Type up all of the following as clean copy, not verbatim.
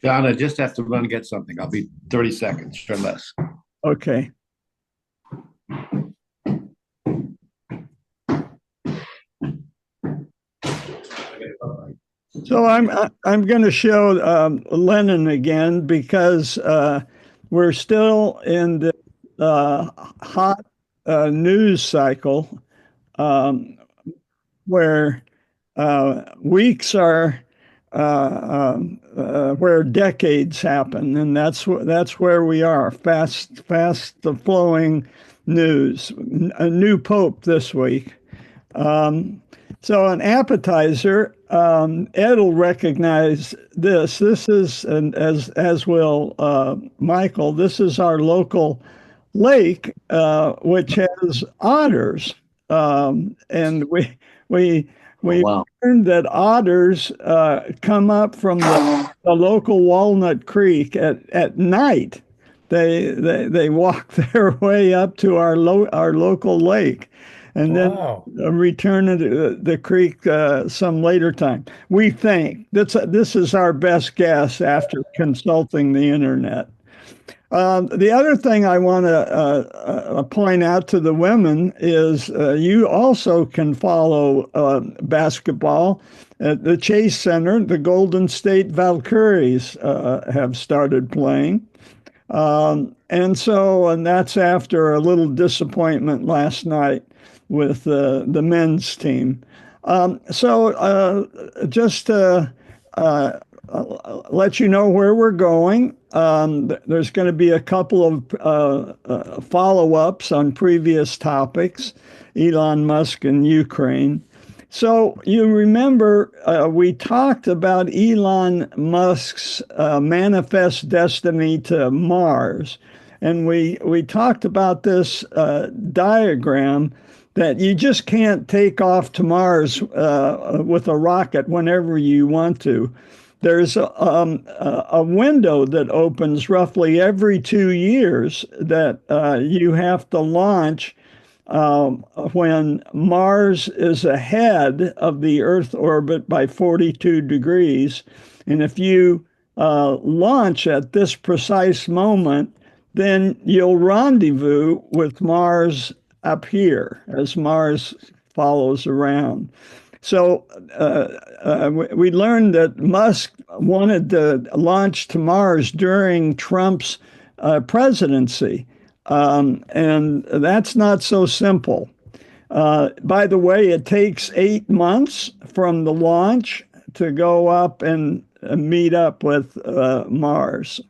John, I just have to run and get something. I'll be 30 seconds or less. Okay. So I'm going to show Lenin again because we're still in the hot news cycle where weeks are where decades happen, and that's where we are. Fast flowing news. A new pope this week. So an appetizer, Ed will recognize this. This is, and as will Michael, this is our local lake, which has otters. And we Wow. learned that otters come up from the local Walnut Creek at night. They walk their way up to our local lake, and then return to the creek some later time. We think this is our best guess after consulting the internet. The other thing I want to point out to the women is you also can follow basketball at the Chase Center. The Golden State Valkyries have started playing. And that's after a little disappointment last night with the men's team. Just to let you know where we're going, there's going to be a couple of follow-ups on previous topics, Elon Musk and Ukraine. So you remember we talked about Elon Musk's manifest destiny to Mars, and we talked about this diagram that you just can't take off to Mars with a rocket whenever you want to. There's a window that opens roughly every 2 years that you have to launch when Mars is ahead of the Earth orbit by 42 degrees. And if you launch at this precise moment, then you'll rendezvous with Mars up here as Mars follows around. So we learned that Musk wanted to launch to Mars during Trump's presidency. And that's not so simple. By the way, it takes 8 months from the launch to go up and meet up with Mars.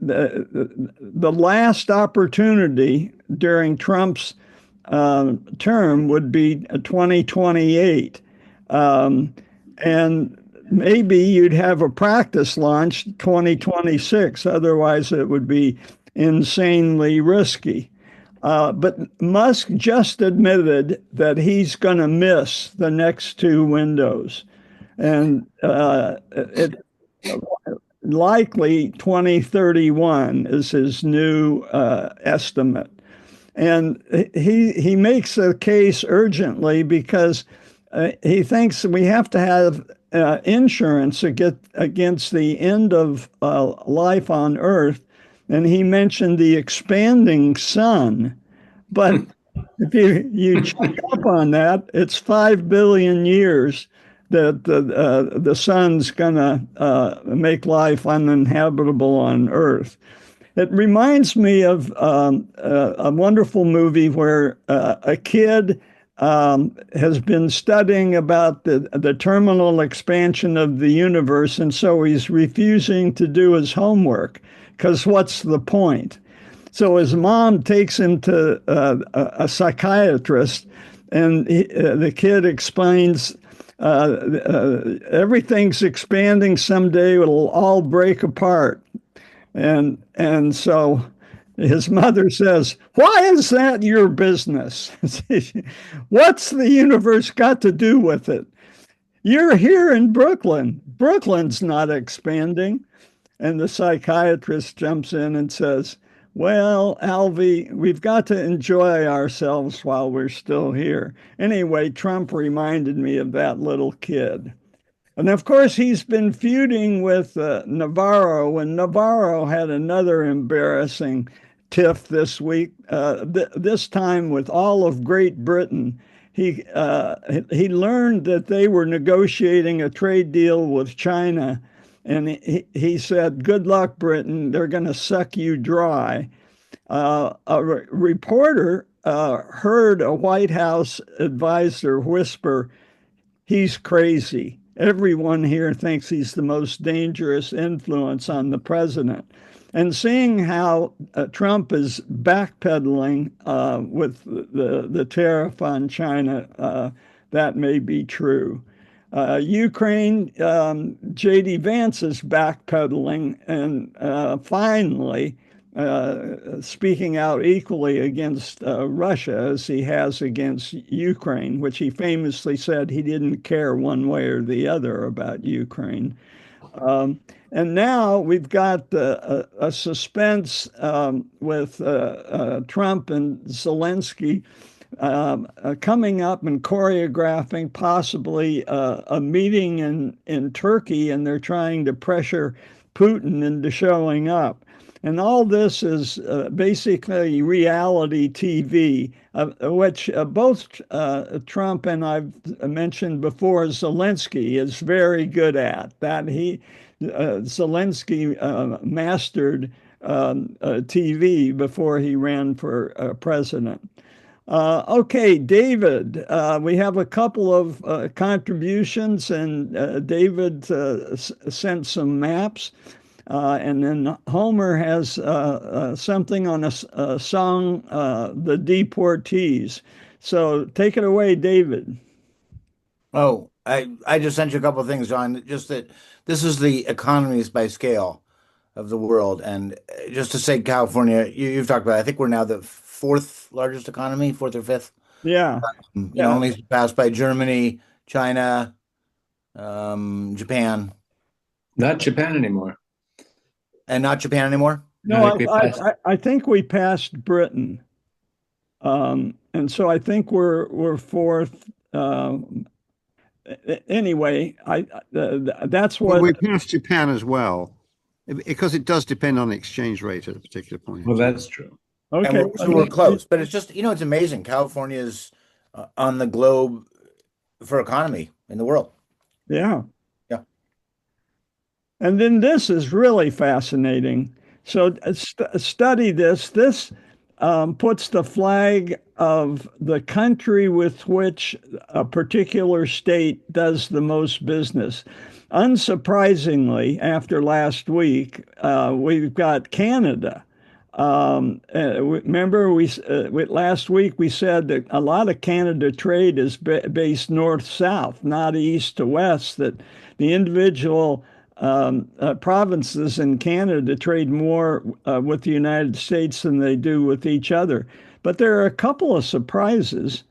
The last opportunity during Trump's term would be 2028. And maybe you'd have a practice launch 2026. Otherwise, it would be insanely risky. But Musk just admitted that he's going to miss the next 2 windows. And it likely 2031 is his new estimate. And he makes a case urgently because he thinks we have to have insurance against the end of life on Earth. And he mentioned the expanding sun. But if you check up on that, it's 5 billion years that the sun's going to make life uninhabitable on Earth. It reminds me of a wonderful movie where a kid has been studying about the terminal expansion of the universe, and so he's refusing to do his homework because what's the point? So his mom takes him to a psychiatrist, and the kid explains everything's expanding. Someday it'll all break apart. And so his mother says, "Why is that your business? What's the universe got to do with it? You're here in Brooklyn. Brooklyn's not expanding." And the psychiatrist jumps in and says, Well, Alvy, we've got to enjoy ourselves while we're still here. Anyway, Trump reminded me of that little kid. And of course, he's been feuding with Navarro, and Navarro had another embarrassing tiff this week. This time with all of Great Britain, he learned that they were negotiating a trade deal with China, and he said, "Good luck, Britain. They're going to suck you dry." Reporter heard a White House advisor whisper, "He's crazy. Everyone here thinks he's the most dangerous influence on the president." And seeing how Trump is backpedaling with the tariff on China, that may be true. Ukraine, J.D. Vance is backpedaling and finally speaking out equally against Russia as he has against Ukraine, which he famously said he didn't care one way or the other about Ukraine. And now we've got a suspense with Trump and Zelensky coming up and choreographing possibly a meeting in Turkey, and they're trying to pressure Putin into showing up. And all this is basically reality TV, which both Trump and I've mentioned before, Zelensky is very good at. Zelensky mastered TV before he ran for president. Okay, David, we have a couple of contributions, and David sent some maps. And then Homer has something on a song, The Deportees. So take it away, David. Oh, I just sent you a couple of things, John. Just that this is the economies by scale of the world, and just to say, California, you've talked about. I think we're now the fourth largest economy, fourth or fifth. Yeah, yeah. Only surpassed by Germany, China, Japan, Not Japan anymore. and not Japan anymore. No, I think we passed. I think we passed Britain, and so I think we're fourth. Anyway, that's Well, what. we passed Japan as well, because it does depend on the exchange rate at a particular point. Well, that's true. And Okay, we're close, but it's just, it's amazing. California is on the globe for economy in the world. yeah. Yeah. And then this is really fascinating. So study this. This puts the flag of the country with which a particular state does the most business. Unsurprisingly, after last week, we've got Canada. Remember, last week we said that a lot of Canada trade is based north-south, not east to west, that the individual provinces in Canada trade more with the United States than they do with each other. But there are a couple of surprises.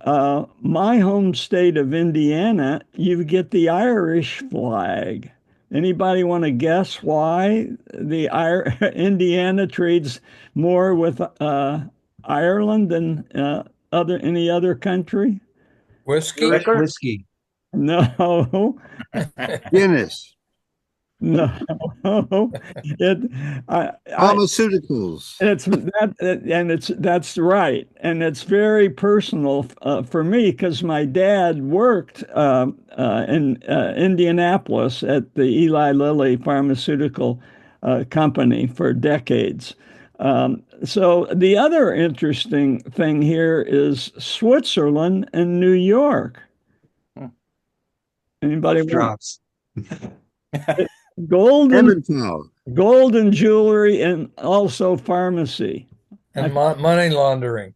My home state of Indiana, you get the Irish flag. Anybody want to guess why Indiana trades more with Ireland than any other country? Whiskey? Ricker? Whiskey. No, Guinness, no. It, pharmaceuticals. That's right, and it's very personal for me because my dad worked in Indianapolis at the Eli Lilly pharmaceutical company for decades. So the other interesting thing here is Switzerland and New York. Anybody want Drops. golden Emmental. jewelry and also pharmacy? And money laundering.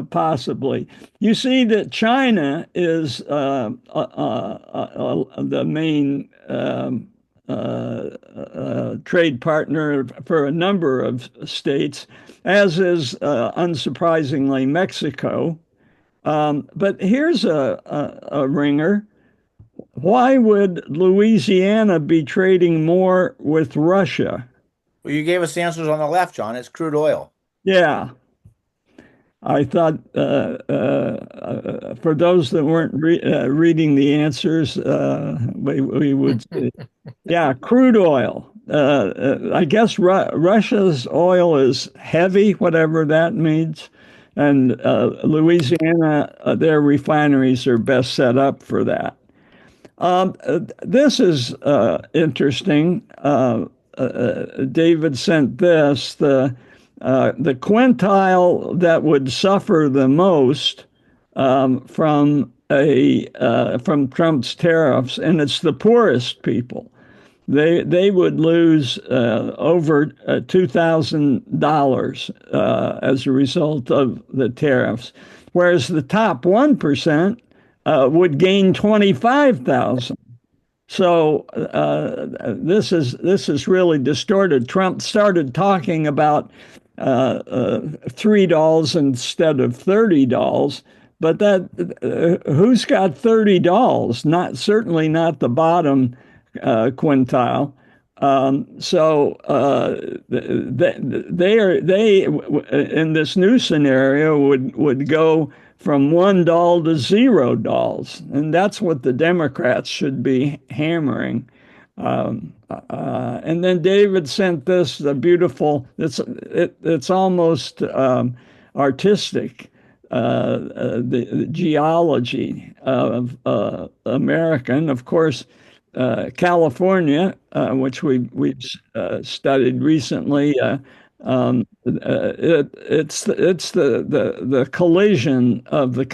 Possibly. You see that China is the main trade partner for a number of states, as is unsurprisingly Mexico. But here's a ringer. why would Louisiana be trading more with Russia? Well, you gave us the answers on the left, John. It's crude oil. Yeah, I thought for those that weren't reading the answers, we would say, yeah, crude oil. I guess Russia's oil is heavy, whatever that means. And Louisiana, their refineries are best set up for that. This is interesting. David sent this. The quintile that would suffer the most from Trump's tariffs, and it's the poorest people. They would lose over $2,000 as a result of the tariffs, whereas the top 1% would gain 25,000. So this is really distorted. Trump started talking about $3 instead of $30, but who's got $30? Not certainly not the bottom quintile. So they in this new scenario would go from $1 to $0, and that's what the Democrats should be hammering. And then David sent this the beautiful. It's almost artistic. The geology of America, and of course, California, which we've studied recently. It's the collision of the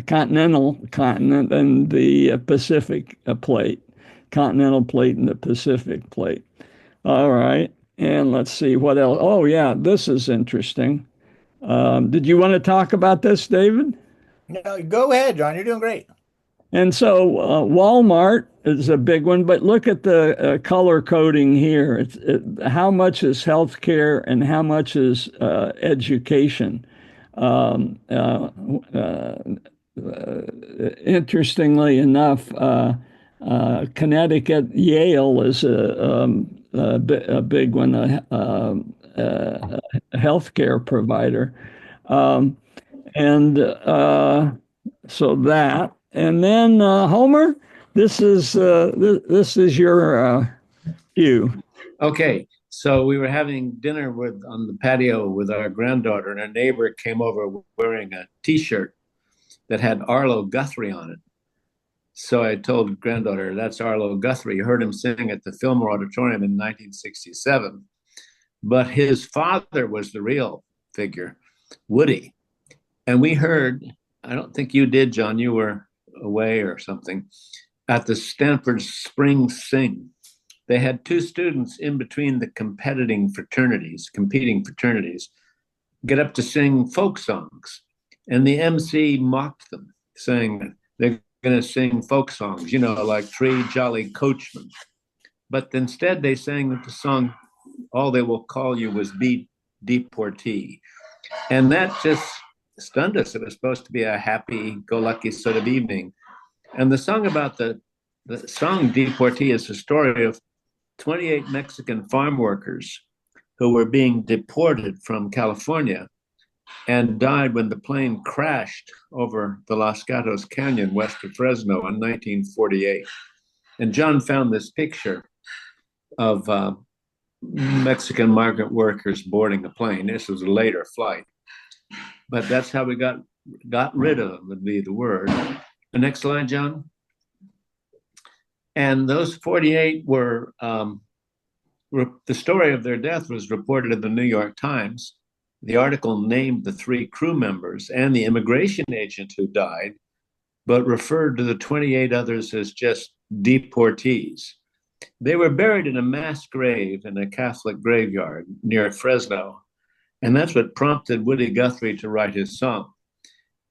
continental continent and the Pacific plate, continental plate and the Pacific plate. All right, and let's see what else. Oh yeah, this is interesting. Did you want to talk about this, David? No, go ahead, John. You're doing great. And so Walmart is a big one, but look at the color coding here. How much is healthcare and how much is education? Interestingly enough, Connecticut, Yale is a big one, a healthcare provider. And so that. And then Homer, this is your cue. Okay, so we were having dinner on the patio with our granddaughter, and our neighbor came over wearing a T-shirt that had Arlo Guthrie on it. So I told granddaughter, "That's Arlo Guthrie. You heard him sing at the Fillmore Auditorium in 1967." But his father was the real figure, Woody. And we heard, I don't think you did, John, you were away or something, at the Stanford Spring Sing. They had two students in between the competing fraternities, get up to sing folk songs. And the MC mocked them, saying they're going to sing folk songs, like Three Jolly Coachmen. But instead they sang the song, All They Will Call You Was Be Deportee. And that just stunned us. It was supposed to be a happy-go-lucky sort of evening. And the song about the song Deportee is the story of 28 Mexican farm workers who were being deported from California and died when the plane crashed over the Los Gatos Canyon west of Fresno in 1948. And John found this picture of Mexican migrant workers boarding a plane. This was a later flight. But that's how we got rid of them, would be the word. The next slide, John. And those 48 were, the story of their death was reported in the New York Times. The article named the 3 crew members and the immigration agent who died, but referred to the 28 others as just deportees. They were buried in a mass grave in a Catholic graveyard near Fresno. And that's what prompted Woody Guthrie to write his song.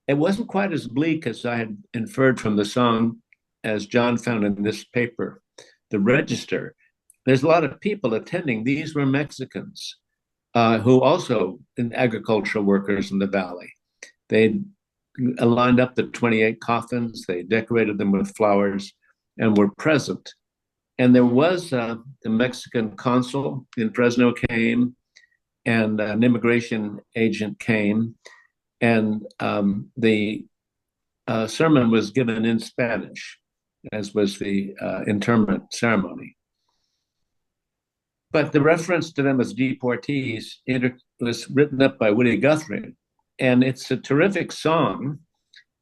It wasn't quite as bleak as I had inferred from the song, as John found in this paper, The Register. There's a lot of people attending. These were Mexicans who also in agricultural workers in the valley. They'd lined up the 28 coffins. They decorated them with flowers and were present. And there was the Mexican consul in Fresno came, and an immigration agent came, and the sermon was given in Spanish, as was the interment ceremony. But the reference to them as deportees was written up by Woody Guthrie, and it's a terrific song.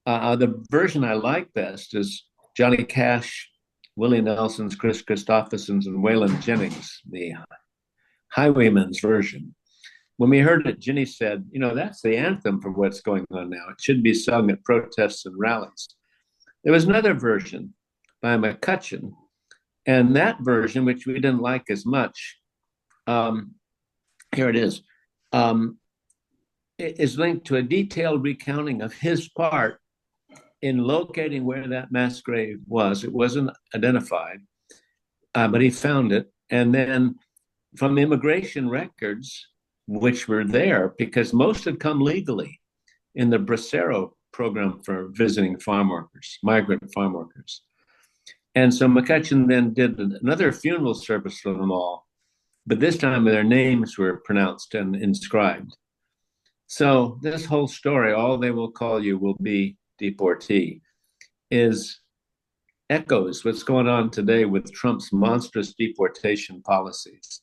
The version I like best is Johnny Cash, Willie Nelson's, Chris Christopherson's, and Waylon Jennings, the Highwayman's version. When we heard it, Ginny said, that's the anthem for what's going on now. It should be sung at protests and rallies. There was another version by McCutcheon, and that version, which we didn't like as much, here it is linked to a detailed recounting of his part in locating where that mass grave was. It wasn't identified, but he found it. And then from immigration records, which were there, because most had come legally in the Bracero program for visiting farm workers, migrant farm workers. And so McCutcheon then did another funeral service for them all, but this time their names were pronounced and inscribed. So this whole story, all they will call you will be deportee, is echoes what's going on today with Trump's monstrous deportation policies.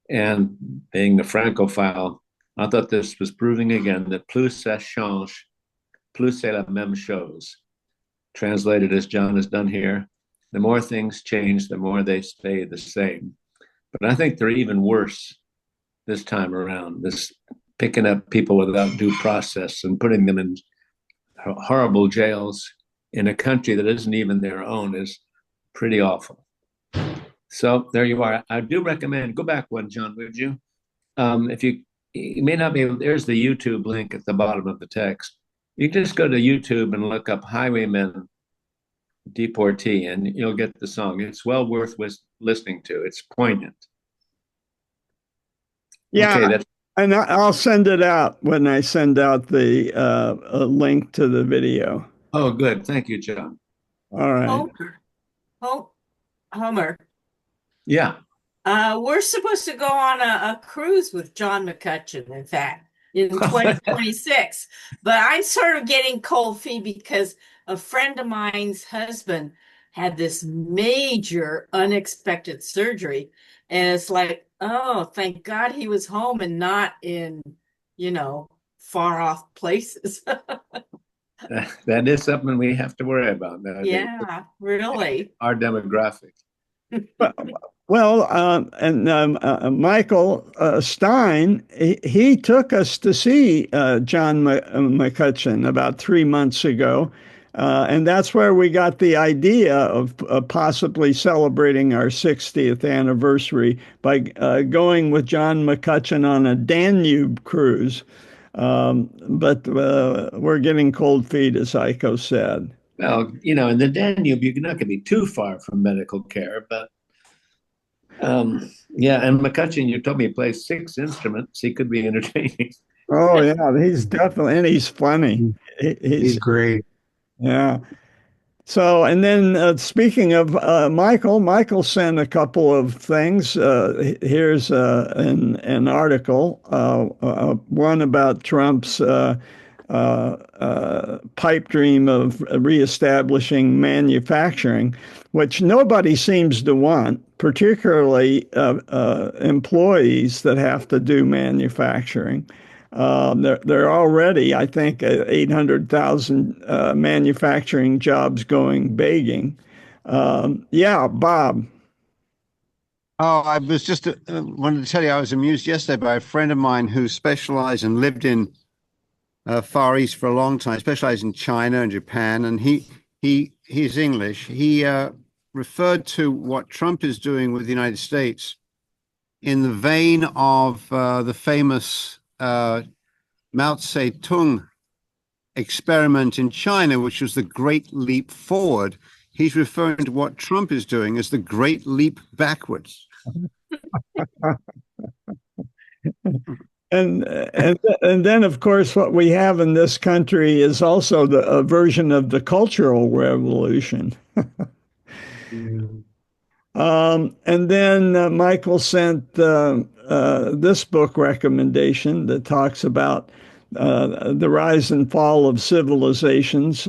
And being the Francophile, I thought this was proving again that plus ça change, plus c'est la même chose. Translated as John has done here, the more things change, the more they stay the same. But I think they're even worse this time around, this picking up people without due process and putting them in horrible jails in a country that isn't even their own is pretty awful. So there you are. I do recommend, go back one, John, would you? If you may not be able, there's the YouTube link at the bottom of the text. You just go to YouTube and look up Highwaymen Deportee, and you'll get the song. It's well worth listening to. It's poignant. Yeah, okay, and I'll send it out when I send out the link to the video. Oh, good. Thank you, John. All right. Homer. Yeah. We're supposed to go on a cruise with John McCutcheon, in fact, in 2026. But I'm sort of getting cold feet because a friend of mine's husband had this major unexpected surgery. And it's like, oh, thank God he was home and not in, far off places. That is something we have to worry about nowadays. Yeah, really. Our demographic. Well, Michael Stein, he took us to see John McCutcheon about 3 months ago. And that's where we got the idea of possibly celebrating our 60th anniversary by going with John McCutcheon on a Danube cruise. But we're getting cold feet, as Aiko said. Well, in the Danube, you're not going to be too far from medical care, but yeah, and McCutcheon, you told me he plays 6 instruments. He could be entertaining. Oh, yeah, he's definitely, and he's funny. He's great. Yeah. So, and then speaking of Michael sent a couple of things. Here's an article, one about Trump's pipe dream of reestablishing manufacturing, which nobody seems to want, particularly employees that have to do manufacturing. There are already, I think, 800,000 manufacturing jobs going begging. Yeah, Bob. Oh, I was just wanted to tell you I was amused yesterday by a friend of mine who specialized and lived in Far East for a long time, specialized in China and Japan, and he's English. He referred to what Trump is doing with the United States in the vein of the famous Mao Zedong experiment in China, which was the Great Leap Forward. He's referring to what Trump is doing as the Great Leap Backwards. And then of course what we have in this country is also a version of the Cultural Revolution. And then Michael sent this book recommendation that talks about the rise and fall of civilizations.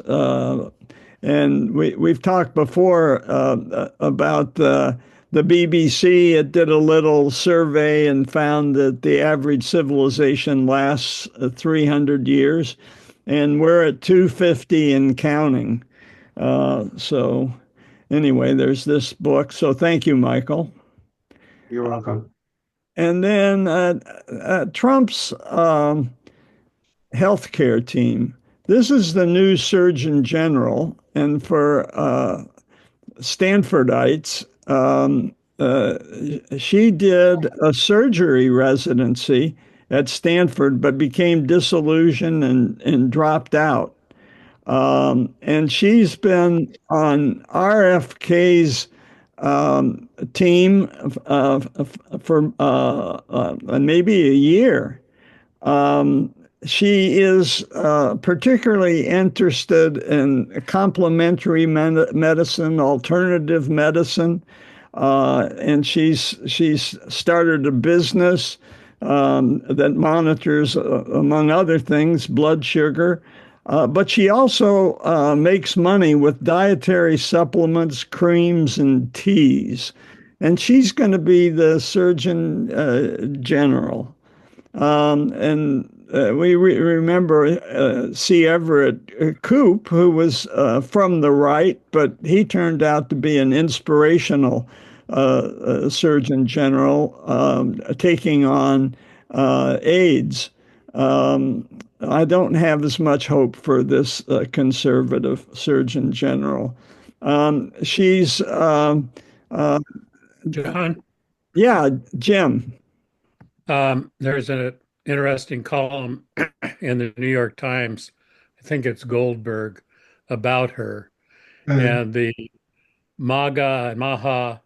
And we've talked before about the BBC. It did a little survey and found that the average civilization lasts 300 years, and we're at 250 and counting. So anyway, there's this book. So thank you, Michael. You're welcome. And then Trump's healthcare team. This is the new Surgeon General, and for Stanfordites, she did a surgery residency at Stanford, but became disillusioned and dropped out. And she's been on RFK's team for maybe a year. She is particularly interested in complementary medicine, alternative medicine, and she's started a business that monitors, among other things, blood sugar. But she also makes money with dietary supplements, creams, and teas. And she's going to be the Surgeon General. And we remember C. Everett Koop, who was from the right, but he turned out to be an inspirational Surgeon General, taking on AIDS. I don't have as much hope for this conservative Surgeon General. She's John? Yeah, Jim. There's an interesting column in the New York Times, I think it's Goldberg, about her. And the MAGA and Maha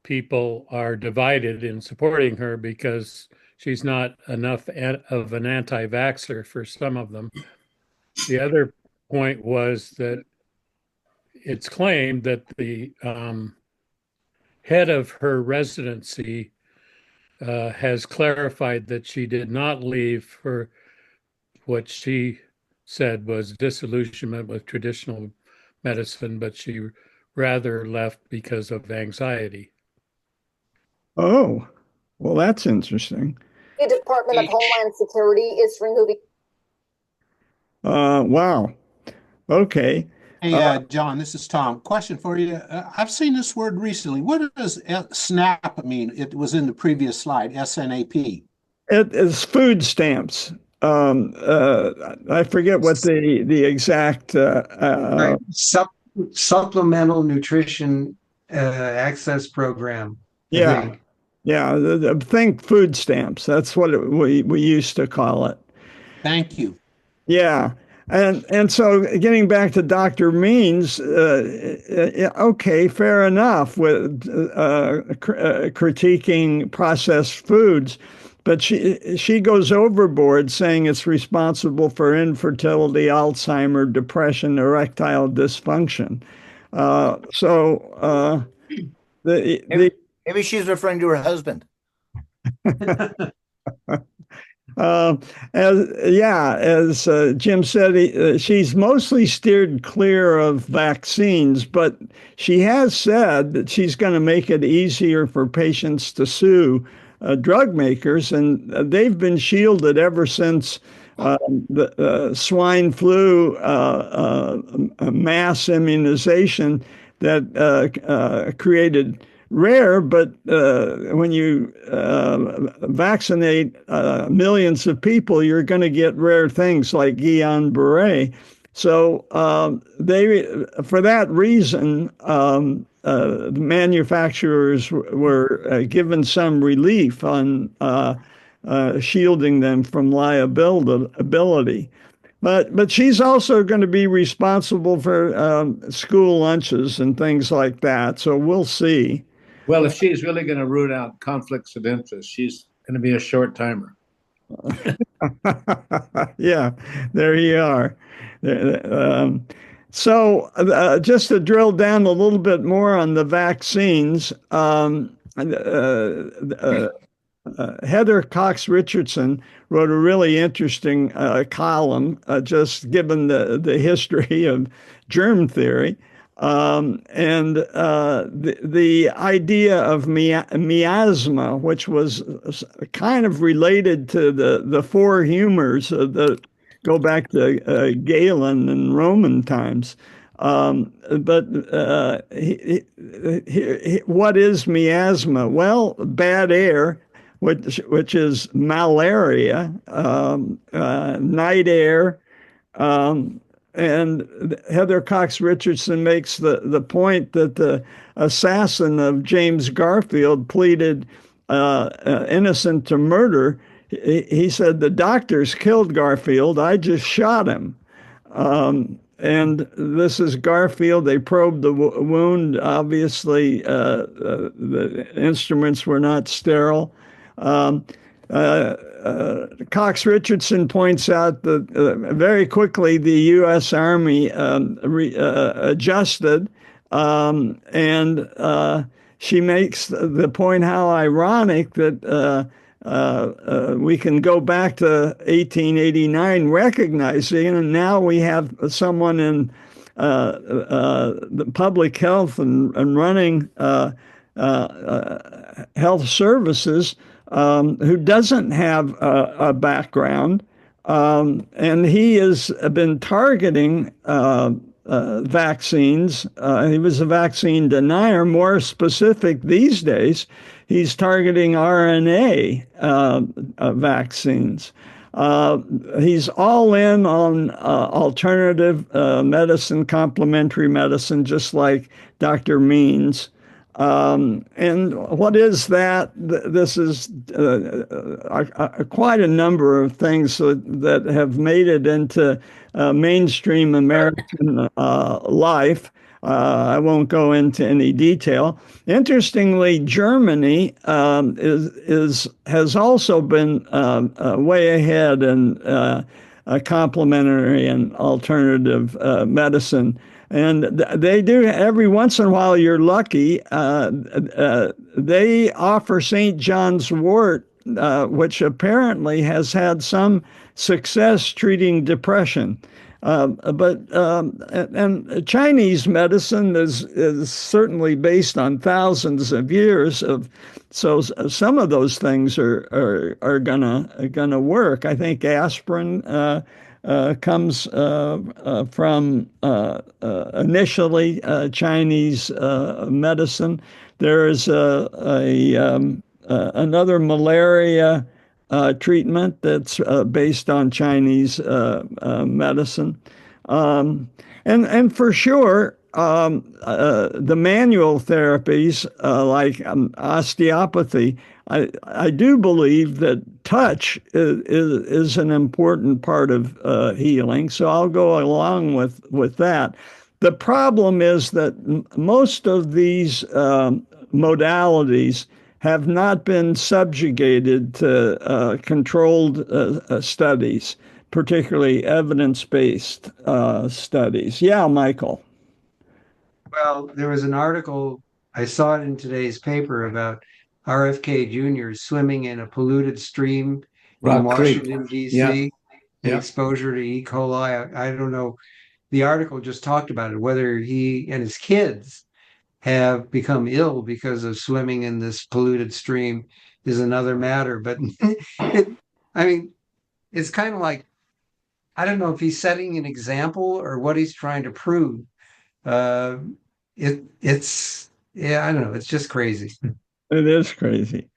people are divided in supporting her because she's not enough of an anti-vaxxer for some of them. The other point was that it's claimed that the head of her residency has clarified that she did not leave for what she said was disillusionment with traditional medicine, but she rather left because of anxiety. Oh, well, that's interesting. The Department of Homeland Security is removing. Wow. Okay. Hey, John, this is Tom. Question for you. I've seen this word recently. What does SNAP mean? It was in the previous slide, SNAP. It is food stamps. I forget what the exact right. Supplemental Nutrition Access Program. Yeah. Think food stamps. That's what we used to call it. Thank you. Yeah. And so getting back to Dr. Means, okay, fair enough with critiquing processed foods, but she goes overboard saying it's responsible for infertility, Alzheimer, depression, erectile dysfunction. Maybe she's referring to her husband. As Jim said, she's mostly steered clear of vaccines, but she has said that she's going to make it easier for patients to sue drug makers, and they've been shielded ever since the swine flu mass immunization that created rare, but when you vaccinate millions of people, you're going to get rare things like Guillain-Barré. So for that reason, the manufacturers were given some relief on shielding them from liability. But she's also going to be responsible for school lunches and things like that. So we'll see. Well, if she's really going to root out conflicts of interest, she's going to be a short timer. Yeah, there you are. So, just to drill down a little bit more on the vaccines, Heather Cox Richardson wrote a really interesting column, just given the history of germ theory. And the idea of miasma, which was kind of related to the four humors that go back to Galen and Roman times. But what is miasma? Well, bad air, which is malaria, night air, and Heather Cox Richardson makes the point that the assassin of James Garfield pleaded innocent to murder. He said, the doctors killed Garfield. I just shot him. And this is Garfield. They probed the wound. Obviously, the instruments were not sterile. Cox Richardson points out that very quickly the U.S. Army adjusted, and she makes the point how ironic that we can go back to 1889 recognizing, and now we have someone in the public health and running health services who doesn't have a background, and he has been targeting vaccines. He was a vaccine denier. More specific these days, he's targeting RNA vaccines. He's all in on alternative medicine, complementary medicine, just like Dr. Means. And what is that? This is quite a number of things that have made it into mainstream American life. I won't go into any detail. Interestingly, Germany has also been way ahead in complementary and alternative medicine. And they do, every once in a while, you're lucky, they offer St. John's wort, which apparently has had some success treating depression. And Chinese medicine is certainly based on thousands of years of, so some of those things are gonna work. I think aspirin comes from initially Chinese medicine. There is another malaria treatment that's based on Chinese medicine. And for sure, the manual therapies like osteopathy, I do believe that touch is an important part of healing. So I'll go along with that. The problem is that most of these modalities have not been subjugated to controlled studies, particularly evidence-based studies. Yeah, Michael. Well, there was an article, I saw it in today's paper, about RFK Jr. swimming in a polluted stream in Washington, D.C., and exposure to E. coli. I don't know. The article just talked about it, whether he and his kids have become ill because of swimming in this polluted stream is another matter. But I mean, it's kind of like, I don't know if he's setting an example or what he's trying to prove. It's I don't know. It's just crazy. It is crazy.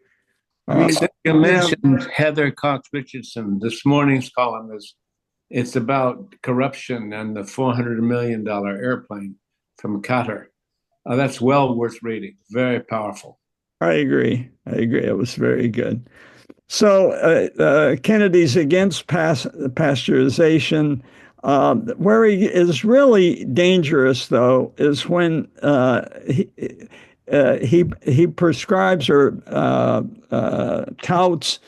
I mean, you mentioned Heather Cox Richardson. This morning's column it's about corruption and the $400 million airplane from Qatar. That's well worth reading. Very powerful. I agree. It was very good. So Kennedy's against pasteurization. Where he is really dangerous, though, is when he prescribes or touts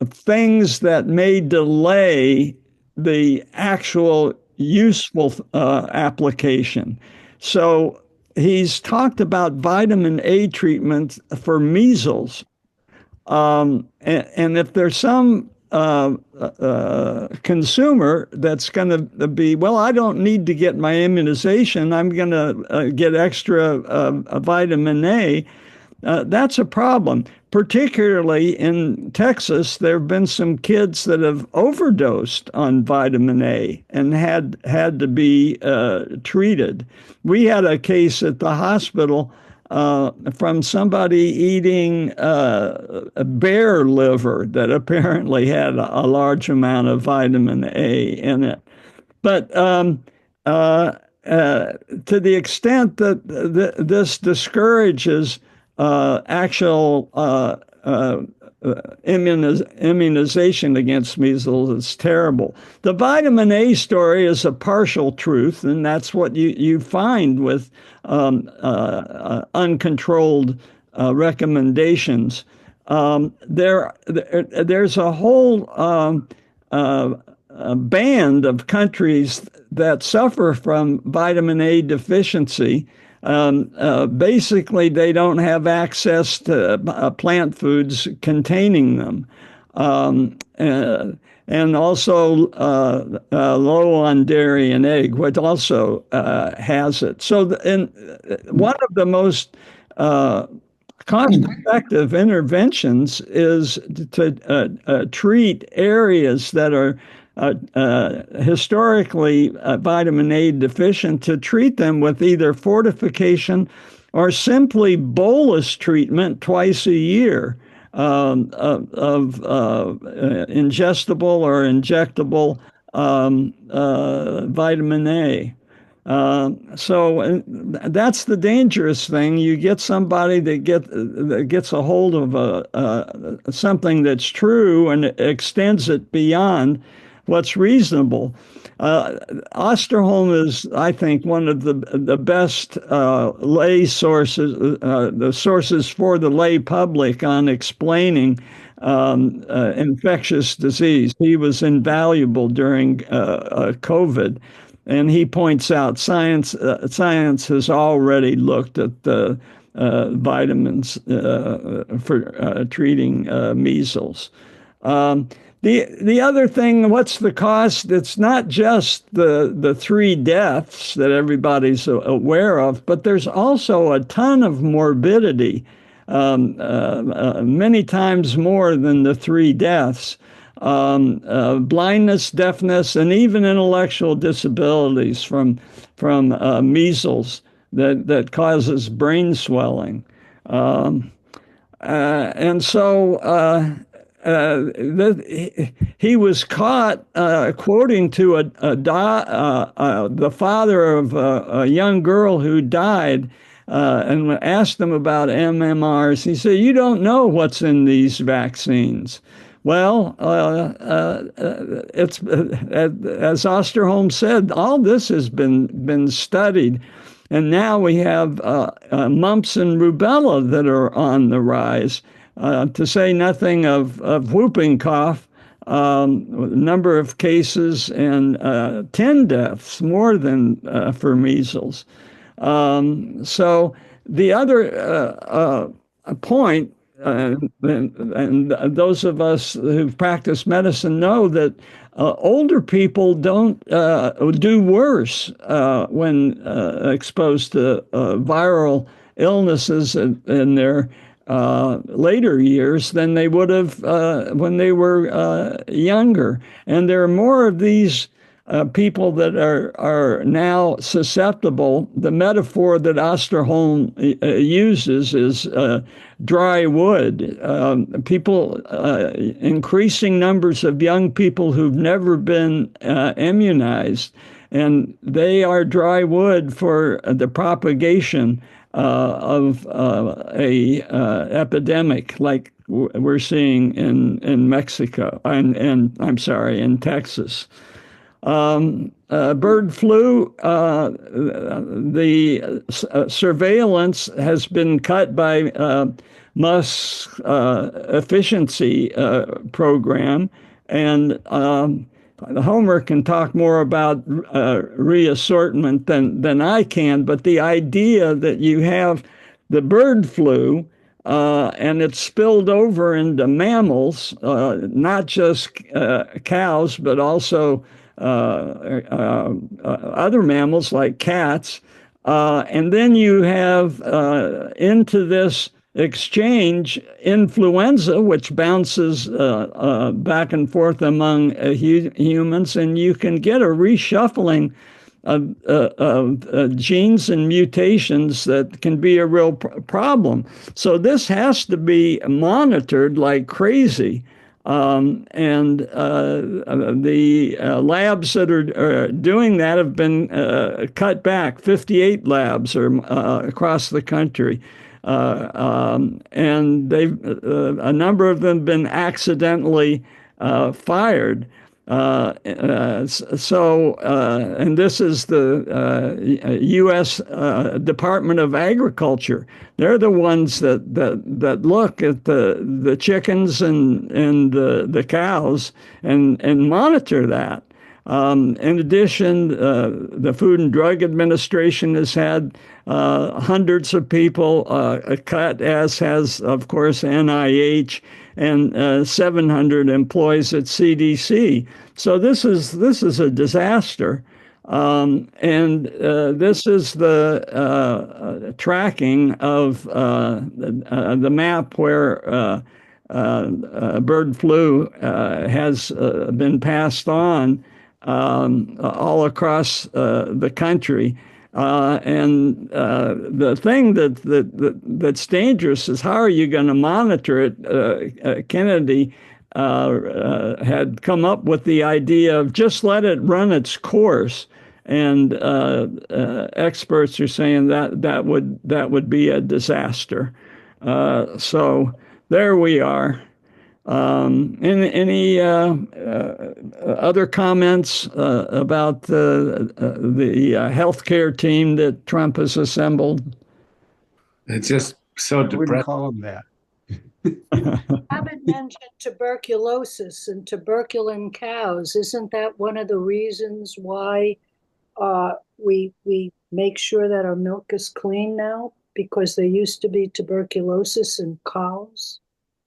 things that may delay the actual useful application. So he's talked about vitamin A treatment for measles. And if there's some consumer that's going to be, well, I don't need to get my immunization, I'm going to get extra vitamin A, that's a problem. Particularly in Texas, there have been some kids that have overdosed on vitamin A and had to be treated. We had a case at the hospital from somebody eating a bear liver that apparently had a large amount of vitamin A in it. But to the extent that this discourages actual immunization against measles, it's terrible. The vitamin A story is a partial truth, and that's what you find with uncontrolled recommendations. There's a whole band of countries that suffer from vitamin A deficiency. Basically, they don't have access to plant foods containing them. And also low on dairy and egg, which also has it. So one of the most cost-effective interventions is to treat areas that are historically vitamin A deficient, to treat them with either fortification or simply bolus treatment twice a year of ingestible or injectable vitamin A. So that's the dangerous thing. You get somebody that gets a hold of something that's true and extends it beyond what's reasonable. Osterholm is, I think, one of the best lay sources, the sources for the lay public on explaining infectious disease. He was invaluable during COVID. And he points out science has already looked at the vitamins for treating measles. The other thing, what's the cost? It's not just the 3 deaths that everybody's aware of, but there's also a ton of morbidity, many times more than the 3 deaths. Blindness, deafness, and even intellectual disabilities from measles that causes brain swelling. And so he was caught quoting to the father of a young girl who died, and asked him about MMRs. He said, "You don't know what's in these vaccines." Well, it's as Osterholm said, all this has been studied, and now we have mumps and rubella that are on the rise. To say nothing of whooping cough, number of cases and 10 deaths more than for measles. So the other point. And those of us who've practiced medicine know that older people don't do worse when exposed to viral illnesses in their later years than they would have when they were younger. And there are more of these people that are now susceptible. The metaphor that Osterholm uses is dry wood. Increasing numbers of young people who've never been immunized, and they are dry wood for the propagation of a epidemic like we're seeing in Mexico, and I'm sorry, in Texas. Bird flu, the surveillance has been cut by Musk's efficiency program. And Homer can talk more about reassortment than I can, but the idea that you have the bird flu and it's spilled over into mammals, not just cows, but also other mammals like cats. And then you have into this exchange influenza, which bounces back and forth among humans, and you can get a reshuffling of genes and mutations that can be a real problem. So this has to be monitored like crazy. And the labs that are doing that have been cut back. 58 labs are across the country. And they've a number of them been accidentally fired. And this is the U.S. Department of Agriculture. They're the ones that look at the chickens and the cows and monitor that. In addition, the Food and Drug Administration has had hundreds of people cut, as has, of course, NIH, and 700 employees at CDC. So this is a disaster. And this is the tracking of the map where bird flu has been passed on all across the country. And the thing that's dangerous is how are you going to monitor it? Kennedy had come up with the idea of just let it run its course, and experts are saying that would be a disaster. So there we are. Any other comments about the healthcare team that Trump has assembled? It's just so I wouldn't depressing. call them that. Haven't mentioned tuberculosis and tuberculin cows. Isn't that one of the reasons why we make sure that our milk is clean now? Because there used to be tuberculosis in cows.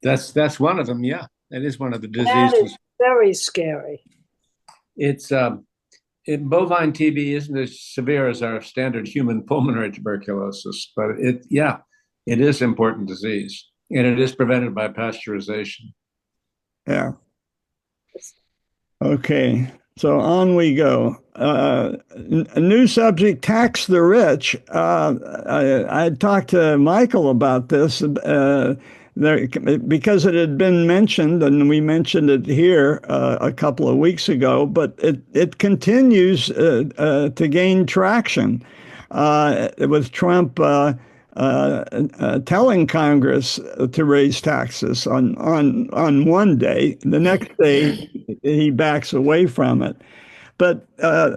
That's one of them. Yeah, that is one of the That diseases. is very scary. It's bovine TB isn't as severe as our standard human pulmonary tuberculosis, but it is important disease, and it is prevented by pasteurization. Yeah. Okay. So on we go. A new subject, tax the rich. I talked to Michael about this. Because it had been mentioned, and we mentioned it here a couple of weeks ago, but it continues to gain traction with Trump telling Congress to raise taxes on one day. The next day, he backs away from it. But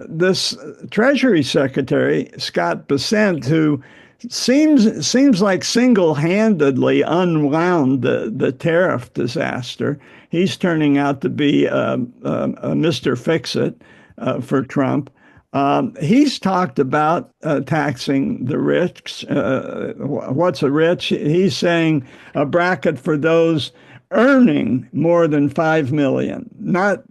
this Treasury Secretary, Scott Bessent, who seems like single-handedly unwound the tariff disaster. He's turning out to be Mr. Fix-It for Trump. He's talked about taxing the rich. What's a rich? He's saying a bracket for those earning more than $5 million, not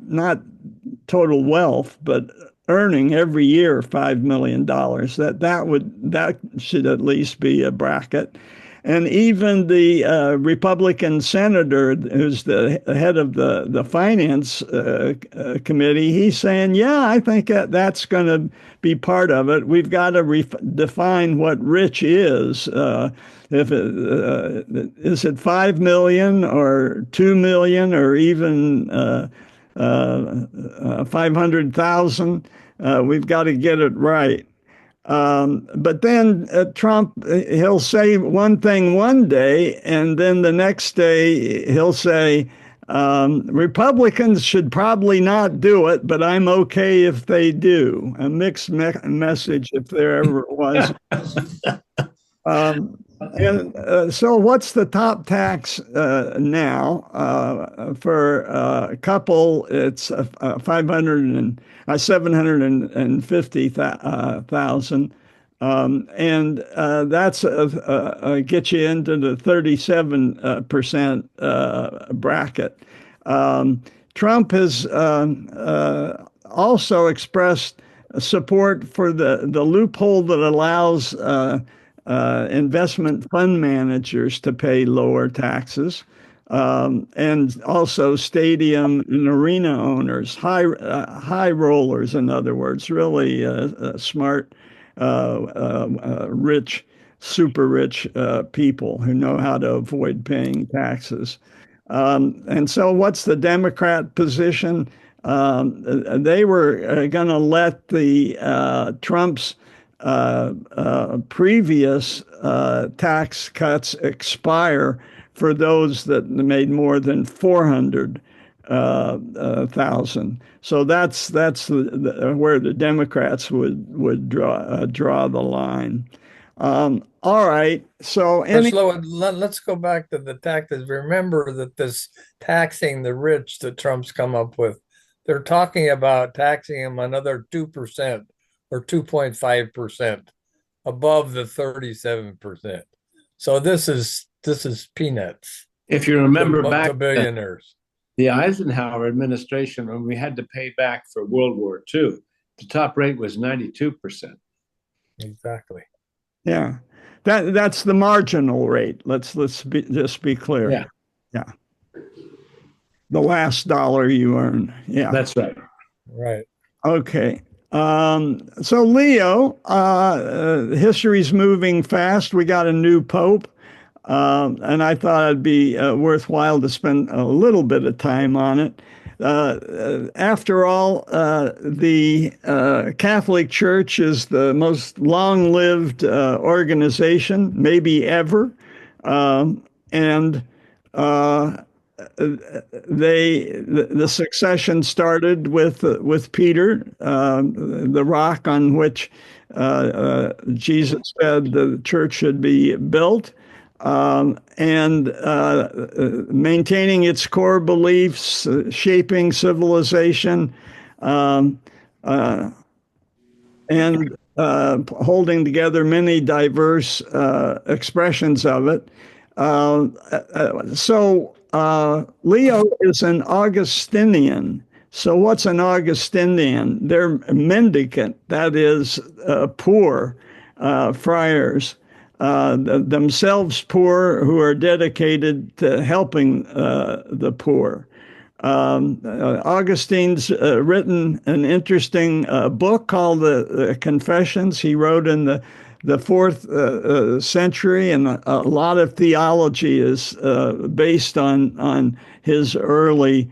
total wealth, but earning every year $5 million. That should at least be a bracket. And even the Republican senator, who's the head of the finance committee, he's saying, yeah, I think that's going to be part of it. We've got to define what rich is. Is it 5 million or 2 million or even 500,000? We've got to get it right. But then Trump, he'll say one thing one day, and then the next day he'll say Republicans should probably not do it, but I'm okay if they do. A mixed message if there ever was. So what's the top tax now for a couple? It's 750,000, and that's get you into the 37% bracket. Trump has also expressed support for the loophole that allows investment fund managers to pay lower taxes, and also stadium and arena owners, high rollers, in other words, really smart, rich, super rich people who know how to avoid paying taxes. And so what's the Democrat position? They were going to let the Trump's previous tax cuts expire for those that made more than 400,000. So that's where the Democrats would draw the line. All right. So let's go back to the taxes. Remember that this taxing the rich that Trump's come up with, they're talking about taxing them another 2% or 2.5% above the 37%. So this is peanuts. If you remember back to billionaires, the Eisenhower administration, when we had to pay back for World War II, the top rate was 92%. Exactly. Yeah, that's the marginal rate. Let's just be clear. Yeah. Yeah. The last dollar you earn. Yeah. That's right. Right. Okay. So Leo, history's moving fast. We got a new pope, and I thought it'd be worthwhile to spend a little bit of time on it. After all, the Catholic Church is the most long-lived organization, maybe ever, and the succession started with Peter, the rock on which Jesus said the church should be built, and maintaining its core beliefs, shaping civilization, and holding together many diverse expressions of it. So Leo is an Augustinian. So what's an Augustinian? They're mendicant, that is, poor friars, themselves poor, who are dedicated to helping the poor. Augustine's written an interesting book called the Confessions. He wrote in the 4th century, and a lot of theology is based on his early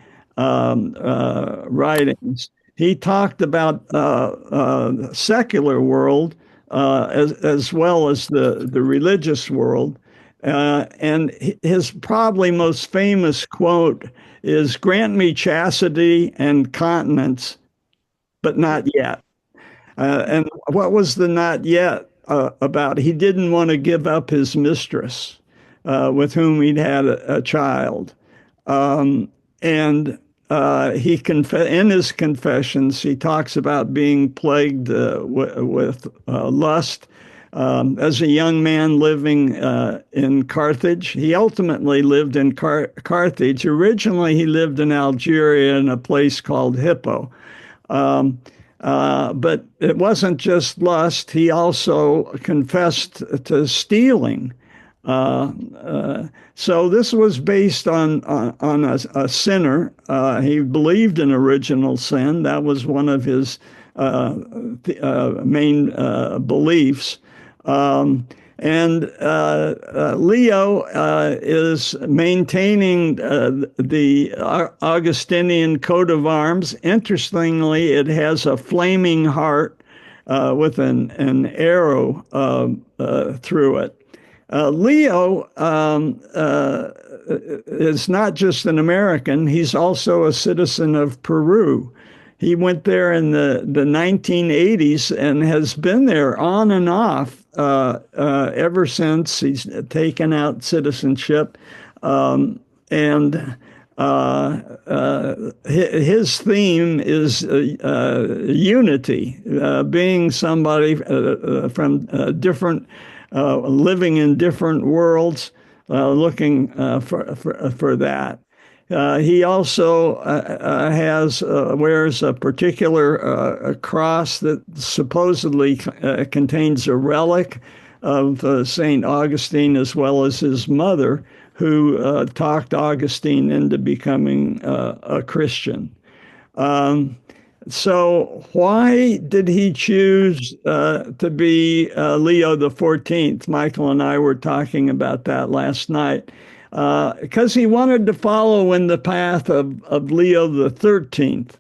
writings. He talked about secular world as well as the religious world, and his probably most famous quote is, "Grant me chastity and continence, but not yet." And what was the not yet about? He didn't want to give up his mistress, with whom he'd had a child. And in his confessions, he talks about being plagued with lust. As a young man living in Carthage, he ultimately lived in Carthage. Originally, he lived in Algeria in a place called Hippo. But it wasn't just lust. He also confessed to stealing. So this was based on a sinner. He believed in original sin. That was one of his main beliefs. And Leo is maintaining the Augustinian coat of arms. Interestingly, it has a flaming heart with an arrow through it. Leo is not just an American, he's also a citizen of Peru. He went there in the 1980s and has been there on and off ever since. He's taken out citizenship. And his theme is unity, being somebody from different, living in different worlds, looking for that. He also wears a particular cross that supposedly contains a relic of St. Augustine, as well as his mother, who talked Augustine into becoming a Christian. So why did he choose to be Leo the 14th? Michael and I were talking about that last night. Because he wanted to follow in the path of Leo the 13th,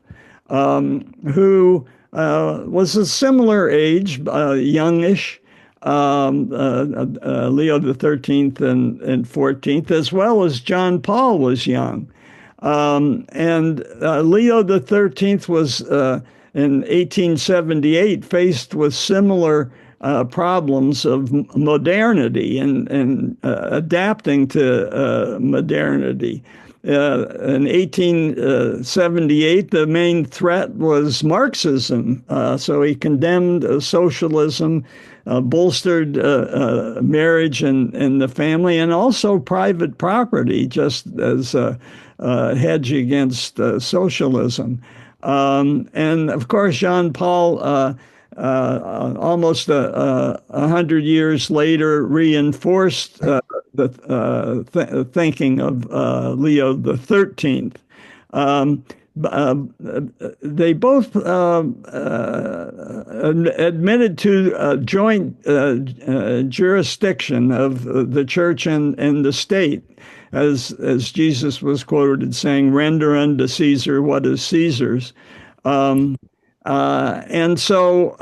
who was a similar age, youngish, Leo the 13th and 14th, as well as John Paul was young. And Leo the 13th was in 1878 faced with similar problems of modernity and adapting to modernity. In 1878, the main threat was Marxism. So he condemned socialism, bolstered marriage and the family, and also private property, just as a hedge against socialism. And of course, Jean Paul, almost 100 years later, reinforced the thinking of Leo the 13th. They both admitted to joint jurisdiction of the church and the state, as Jesus was quoted saying, "Render unto Caesar what is Caesar's." And so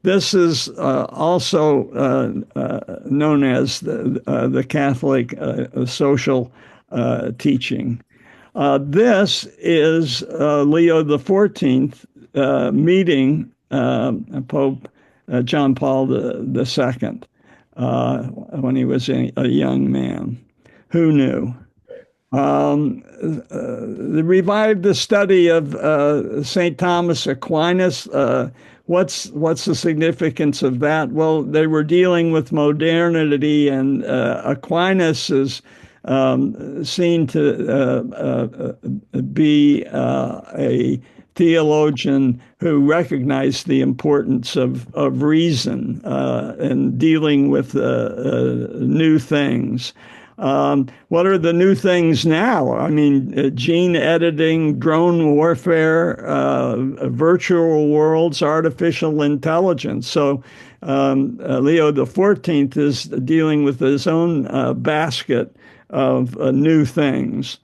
this is also known as the Catholic social teaching. This is Leo the 14th meeting Pope John Paul II when he was a young man. Who knew? They revived the study of St. Thomas Aquinas. What's the significance of that? Well, they were dealing with modernity, and Aquinas is seen to be a theologian who recognized the importance of reason and dealing with new things. What are the new things now? I mean, gene editing, drone warfare, virtual worlds, artificial intelligence. So Leo the 14th is dealing with his own basket of new things.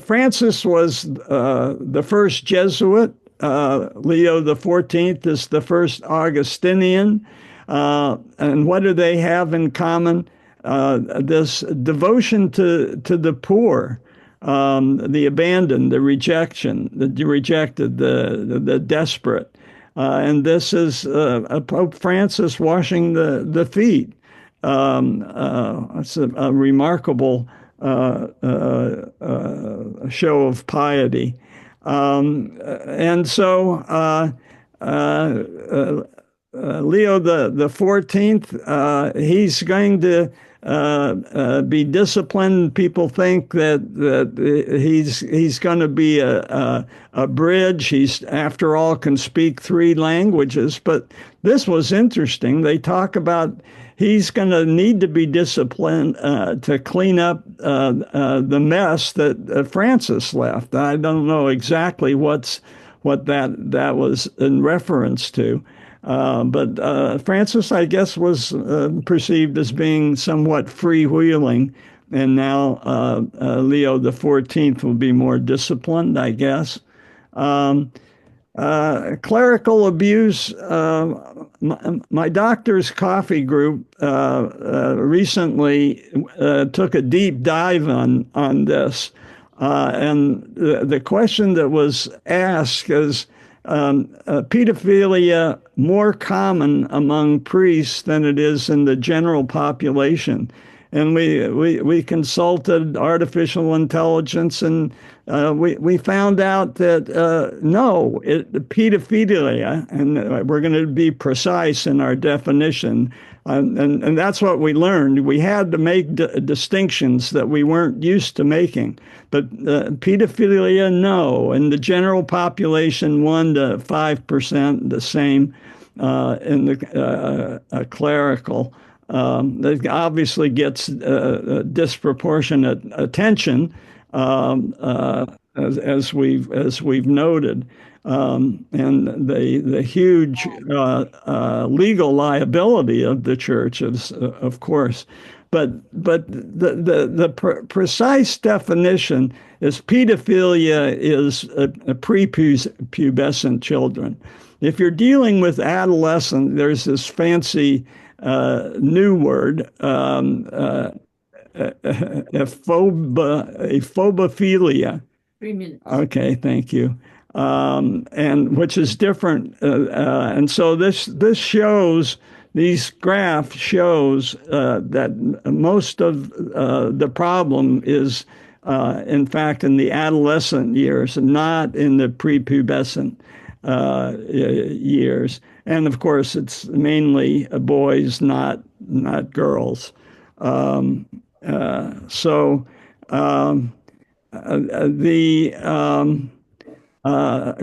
Francis was the first Jesuit. Leo the 14th is the first Augustinian. And what do they have in common? This devotion to the poor, the abandoned, the rejected, the desperate. And this is Pope Francis washing the feet. It's a remarkable show of piety. And so Leo the 14th, he's going to be disciplined. People think that he's going to be a bridge. He's, after all, can speak 3 languages. But this was interesting. They talk about he's going to need to be disciplined to clean up the mess that Francis left. I don't know exactly what that was in reference to. But Francis, I guess, was perceived as being somewhat freewheeling, and now Leo the 14th will be more disciplined, I guess. Clerical abuse. My doctor's coffee group recently took a deep dive on this. And the question that was asked is, pedophilia more common among priests than it is in the general population? And we consulted artificial intelligence, and we found out that no, pedophilia, and we're going to be precise in our definition, and that's what we learned. We had to make distinctions that we weren't used to making. But pedophilia, no. In the general population, 1 to 5%, the same in the clerical. That obviously gets disproportionate attention, as we've noted, and the huge legal liability of the church is, of course. But the precise definition is pedophilia is a prepubescent children. If you're dealing with adolescent, there's this fancy new word, ephobophilia. 3 minutes. Okay, thank you. And which is different. And so this shows, these graphs shows that most of the problem is, in fact, in the adolescent years, not in the prepubescent years. And of course, it's mainly boys, not girls. The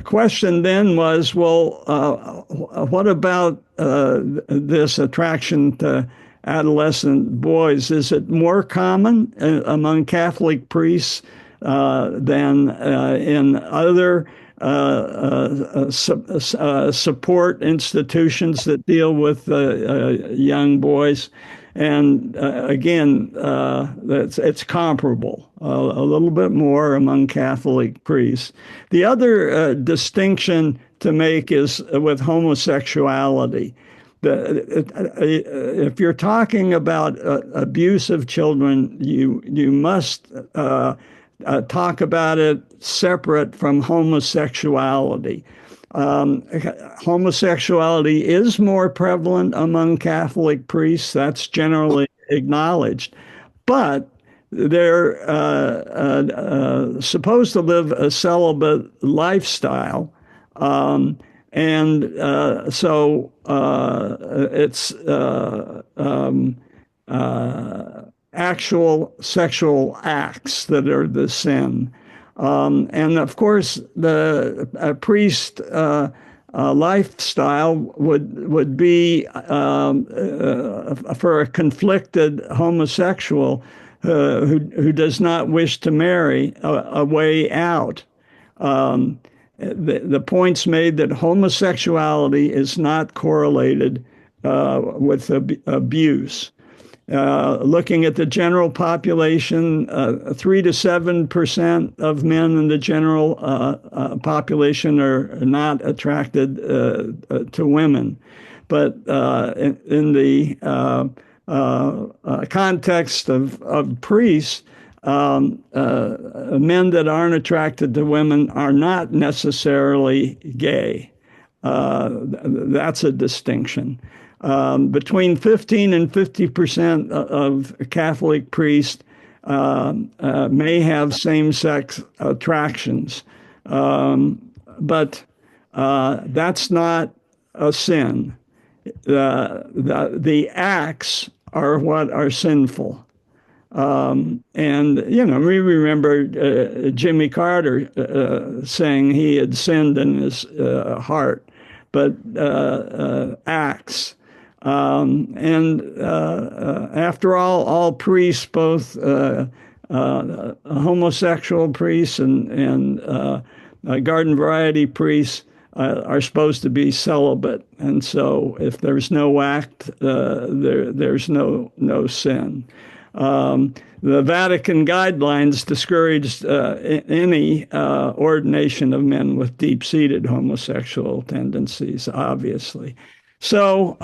question then was, well, what about this attraction to adolescent boys? Is it more common among Catholic priests than in other support institutions that deal with young boys? And again, it's comparable, a little bit more among Catholic priests. The other distinction to make is with homosexuality. If you're talking about abuse of children, you must talk about it separate from homosexuality. Homosexuality is more prevalent among Catholic priests. That's generally acknowledged. But they're supposed to live a celibate lifestyle. So it's actual sexual acts that are the sin. And of course, the priest lifestyle would be for a conflicted homosexual who does not wish to marry, a way out. The point's made that homosexuality is not correlated with abuse. Looking at the general population, 3 to 7% of men in the general population are not attracted to women. But in the context of priests, men that aren't attracted to women are not necessarily gay. That's a distinction. Between 15 and 50% of Catholic priests may have same-sex attractions, but that's not a sin. The acts are what are sinful. And, we remember Jimmy Carter saying he had sinned in his heart, but acts. After all priests, both homosexual priests and garden variety priests, are supposed to be celibate. And so if there's no act, there's no sin. The Vatican guidelines discouraged any ordination of men with deep-seated homosexual tendencies, obviously. So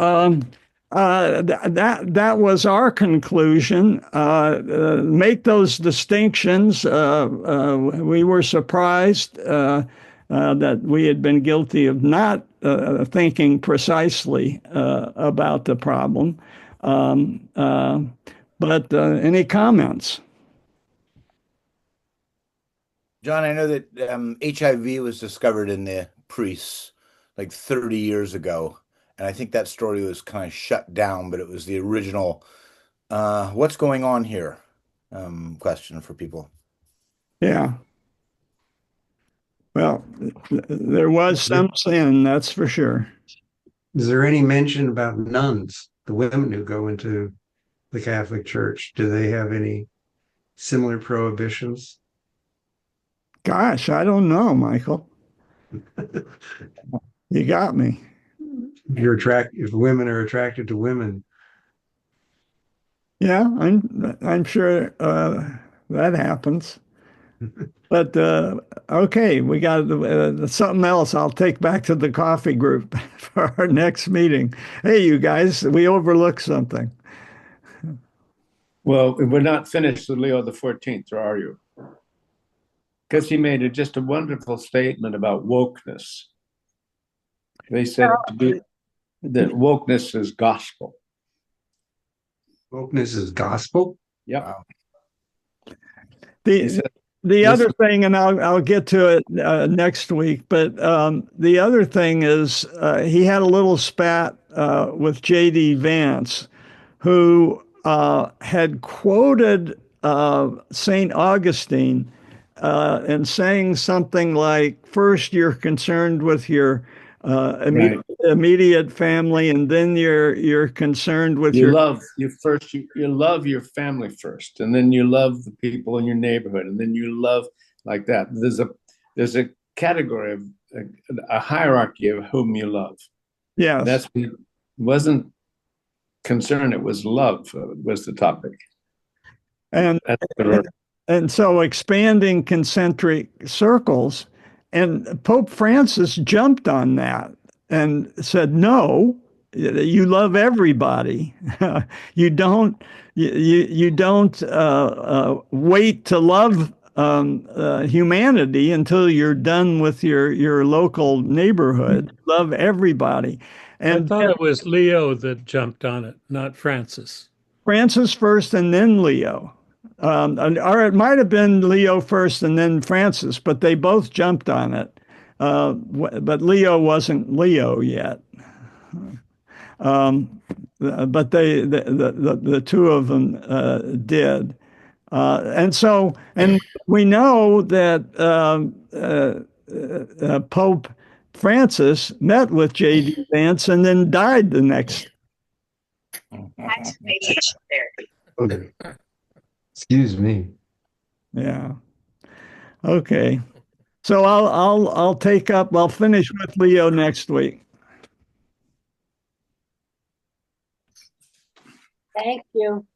that was our conclusion. Make those distinctions. We were surprised that we had been guilty of not thinking precisely about the problem. But any comments? John, I know that HIV was discovered in the priests like 30 years ago. And I think that story was kind of shut down, but it was the original what's going on here question for people. Yeah. Well, there was some sin, that's for sure. Is there any mention about nuns, the women who go into the Catholic Church? Do they have any similar prohibitions? Gosh, I don't know, Michael. You got me. If women are attracted to women. Yeah, I'm sure that happens. But okay, we got something else I'll take back to the coffee group for our next meeting. Hey, you guys, we overlooked something. Well, we're not finished with Leo the 14th, or are you? Because he made just a wonderful statement about wokeness. They said that wokeness is gospel. Wokeness is gospel? Yep. Wow. The other thing, and I'll get to it next week, but the other thing is he had a little spat with J.D. Vance, who had quoted St. Augustine and saying something like, first you're concerned with your immediate family, and then you're concerned with you love your family first, and then you love the people in your neighborhood, and then you love like that. There's a category of a hierarchy of whom you love. Yeah, that's wasn't concern. It was love was the topic, and so expanding concentric circles. And Pope Francis jumped on that and said, no, you love everybody. You don't wait to love humanity until you're done with your local neighborhood. Love everybody. And I thought it was Leo that jumped on it, not Francis. Francis first and then Leo. Or it might have been Leo first and then Francis, but they both jumped on it. But Leo wasn't Leo yet. But the two of them did. And we know that Pope Francis met with J.D. Vance and then died the next. Okay. Excuse me. Yeah. Okay. So I'll finish with Leo next week. Thank you.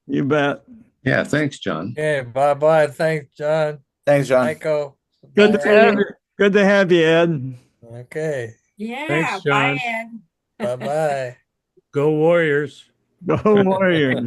You bet. Yeah, thanks, John. Okay, bye-bye. Thanks, John. Thanks, John. Michael. Good to have you, Ed. Okay. Yeah, Thanks, John. bye, Ed. Bye-bye. Go Warriors. Go Warriors.